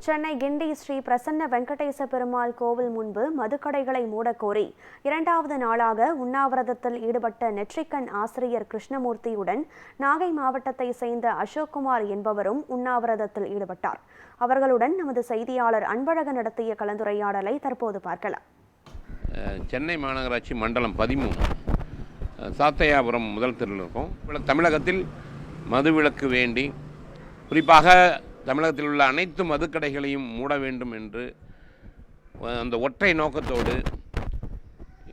சென்னை கிண்டி ஸ்ரீ பிரசன்ன வெங்கடேச பெருமாள் கோவில் முன்பு மதுக்கடைகளை மூடக்கோரி இரண்டாவது நாளாக உண்ணாவிரதத்தில் ஈடுபட்ட நெற்றிக்கண் ஆசிரியர் கிருஷ்ணமூர்த்தியுடன் நாகை மாவட்டத்தை சேர்ந்த அசோக்குமார் என்பவரும் உண்ணாவிரதத்தில் ஈடுபட்டார். அவர்களுடன் நமது செய்தியாளர் அன்பழகன் நடத்திய கலந்துரையாடலை தற்போது பார்க்கலாம். சென்னை மாநகராட்சி மண்டலம் 13 சாத்தையாபுரம் முதல் தெருவில் இருக்கும். தமிழகத்தில் மதுவிலக்கு வேண்டி குறிப்பாக தமிழகத்தில் உள்ள அனைத்து மதுக்கடைகளையும் மூட வேண்டும் என்று அந்த ஒற்றை நோக்கத்தோடு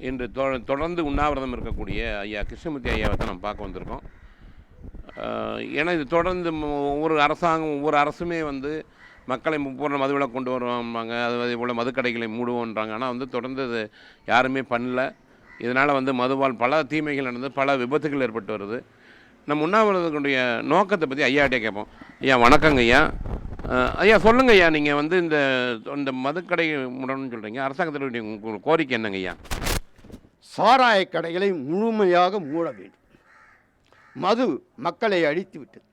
இன்று தொடர்ந்து உண்ணாவிரதம் இருக்கக்கூடிய ஐயா கிருஷ்ணமூர்த்தி ஐயாவை தான் நம்ம பார்க்க வந்திருக்கோம். ஏன்னா இது தொடர்ந்து ஒவ்வொரு அரசுமே மக்களை பூர்ண மதுவிலக்கு கொண்டு வருவாங்க, அதே போல் மதுக்கடைகளை மூடுவோன்றாங்க. ஆனால் தொடர்ந்து அது யாருமே பண்ணல. இதனால் மதுவால் பல தீமைகள் நடந்து பல விபத்துகள் ஏற்பட்டு வருது. நம்ம உண்ணாவிரதத்துடைய நோக்கத்தை பற்றி ஐயாட்டே கேட்போம். ஐயா வணக்கங்க ஐயா. ஐயா சொல்லுங்க ஐயா, நீங்கள் இந்த மதுக்கடை மூடணும்னு சொல்கிறீங்க, அரசாங்கத்தினுடைய உங்கள் கோரிக்கை என்னங்க ஐயா? சாராய கடைகளை முழுமையாக மூட வேண்டும். மது மக்களை அழித்து விட்டது.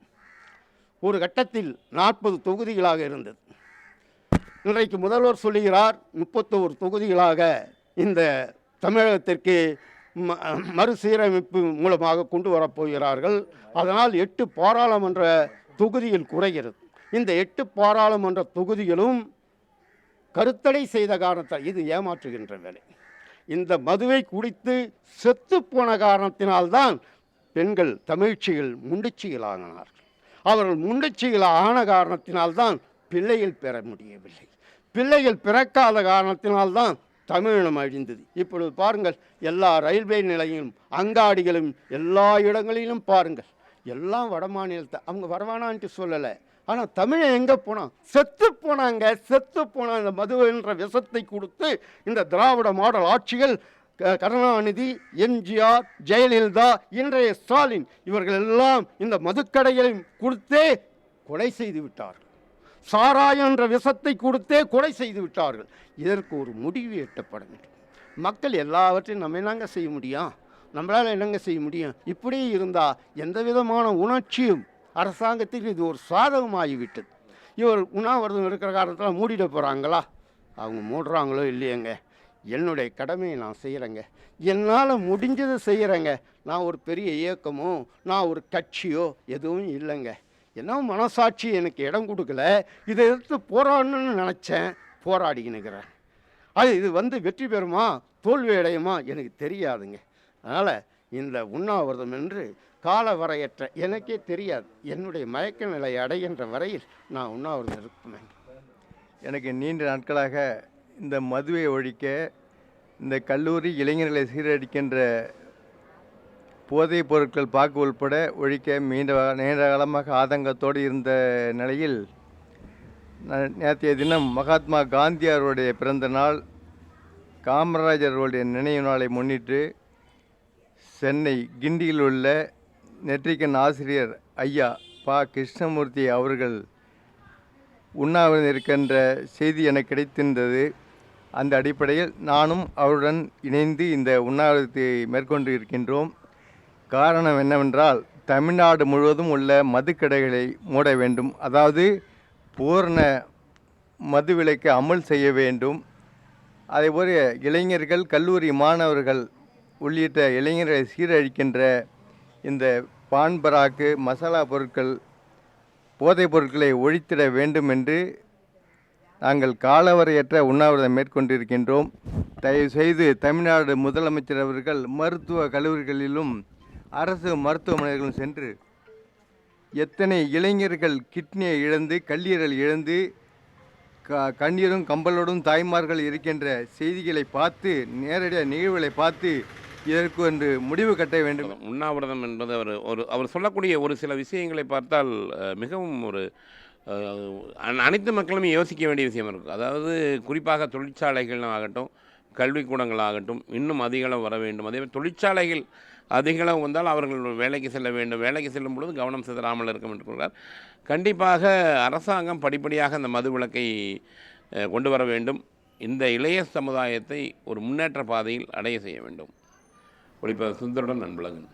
ஒரு கட்டத்தில் 40 தொகுதிகளாக இருந்தது. இன்றைக்கு முதல்வர் சொல்லுகிறார் 31 தொகுதிகளாக இந்த தமிழகத்திற்கு மறுசீரமைப்பு மூலமாக கொண்டு வரப்போகிறார்கள். அதனால் 8 பாராளுமன்ற தொகுதியில் குறைகிறது. இந்த 8 பாராளுமன்ற தொகுதிகளும் கருத்தடை செய்த காரணத்தால் இது ஏமாற்றுகின்ற வேலை. இந்த மதுவை குடித்து செத்து போன காரணத்தினால்தான் பெண்கள் தமிழ்ச்சிகள் முண்டிச்சிகள் ஆனார்கள். அவர்கள் முண்டிச்சிகள் ஆன காரணத்தினால்தான் பிள்ளைகள் பெற முடியவில்லை. பிள்ளைகள் பிறக்காத காரணத்தினால்தான் தமிழினம் அழிந்தது. இப்பொழுது பாருங்கள், எல்லா ரயில்வே நிலையங்களும் அங்காடிகளும் எல்லா இடங்களிலும் பாருங்கள், எல்லாம் வட மாநிலத்தை அவங்க வரவானான்ட்டு சொல்லலை. ஆனால் தமிழை எங்கே போனான்? செத்து போனாங்க. செத்து போன இந்த மது என்ற விஷத்தை கொடுத்து இந்த திராவிட மாடல் ஆட்சிகள் கருணாநிதி, எம்ஜிஆர், ஜெயலலிதா, இன்றைய ஸ்டாலின் இவர்கள் எல்லாம் இந்த மதுக்கடைகளை கொடுத்தே கொலை செய்து விட்டார்கள். சாராயம் என்ற விஷத்தை கொடுத்தே கொலை செய்து விட்டார்கள். இதற்கு ஒரு முடிவு எட்டப்பட வேண்டும். மக்கள் எல்லாவற்றையும் நம்ம என்னங்க செய்ய முடியும்? நம்மளால் என்னங்க செய்ய முடியும்? இப்படி இருந்தால் எந்த விதமான உணர்ச்சியும் அரசாங்கத்துக்கு இது ஒரு சாதகமாகிவிட்டது. இவர் உண்ணாவிரதம் இருக்கிற காரணத்தில் மூடிட போகிறாங்களா? அவங்க மூடுறாங்களோ இல்லையங்க, என்னுடைய கடமையை நான் செய்கிறேங்க, என்னால் முடிஞ்சதை செய்கிறேங்க. நான் ஒரு பெரிய இயக்கமோ நான் ஒரு கட்சியோ எதுவும் இல்லைங்க. என்ன மனசாட்சி எனக்கு இடம் கொடுக்கல. இதை எடுத்து போராடணும்னு நினச்சேன், போராடிக்கினுக்கிறேன். இது வெற்றி பெறுமா தோல்வி அடையுமா எனக்கு தெரியாதுங்க. அதனால் இந்த உண்ணாவிரதம் என்று கால வரையற்ற எனக்கே தெரியாது. என்னுடைய மயக்க நிலை அடைகின்ற வரையில் நான் உண்ணாவிரதம் இருப்பேன். எனக்கு நீண்ட நாட்களாக இந்த மதுவை ஒழிக்க, இந்த கல்லூரி இளைஞர்களை சீரழிக்கின்ற போதைப் பொருட்கள் பாக்கு உள்பட ஒழிக்க நீண்ட காலமாக ஆதங்கத்தோடு இருந்த நிலையில் நேற்றைய தினம் மகாத்மா காந்தி அவருடைய பிறந்த நாள், காமராஜர் அவருடைய நினைவு நாளை முன்னிட்டு சென்னை கிண்டியில் உள்ள நெற்றிக்கண் ஆசிரியர் ஐயா பா கிருஷ்ணமூர்த்தி அவர்கள் உண்ணாவிரதம் இருக்கின்ற செய்தி எனக்கு கிடைத்திருந்தது. அந்த அடிப்படையில் நானும் அவருடன் இணைந்து இந்த உண்ணாவிரதத்தை மேற்கொண்டு இருக்கின்றோம். காரணம் என்னவென்றால், தமிழ்நாடு முழுவதும் உள்ள மதுக்கடைகளை மூட வேண்டும். அதாவது பூரண மதுவிலக்கை அமல் செய்ய வேண்டும். அதேபோல் இளைஞர்கள், கல்லூரி மாணவர்கள் உள்ளிட்ட இளைஞர்களை சீரழிக்கின்ற இந்த பான் பராக்கு, மசாலா பொருட்கள், போதைப் பொருட்களை ஒழித்திட வேண்டும் என்று நாங்கள் காலவரையற்ற உண்ணாவிரதம் மேற்கொண்டிருக்கின்றோம். தயவுசெய்து தமிழ்நாடு முதலமைச்சர் அவர்கள் மருத்துவ கல்லூரிகளிலும் அரசு மருத்துவமனைகளும் சென்று எத்தனை இளைஞர்கள் கிட்னியை இழந்து, கல்லீரல் இழந்து, கண்ணீரும் கம்பலோடும் தாய்மார்கள் இருக்கின்ற செய்திகளை பார்த்து, நேரடியாக நிகழ்வுகளை பார்த்து இதற்கு ஒரு முடிவு கட்ட வேண்டும். உண்ணாவிரதம் என்பது அவர் சொல்லக்கூடிய ஒரு சில விஷயங்களை பார்த்தால் மிகவும் அனைத்து மக்களுமே யோசிக்க வேண்டிய விஷயம் இருக்கும். அதாவது குறிப்பாக தொழிற்சாலைகள் ஆகட்டும், கல்விக்கூடங்கள் ஆகட்டும் இன்னும் அதிகளவு வர வேண்டும். அதே தொழிற்சாலைகள் அதிகளவு வந்தால் அவர்கள் வேலைக்கு செல்ல வேண்டும். வேலைக்கு செல்லும் பொழுது கவனம் சிதறாமல் இருக்கும் என்று கூறுகிறார். கண்டிப்பாக அரசாங்கம் படிப்படியாக அந்த மது விலக்கை கொண்டு வர வேண்டும். இந்த இளைய சமுதாயத்தை ஒரு முன்னேற்ற பாதையில் அடைய செய்ய வேண்டும். ஒளிப்பதிவு சுந்தருடன் அன்பழகன்.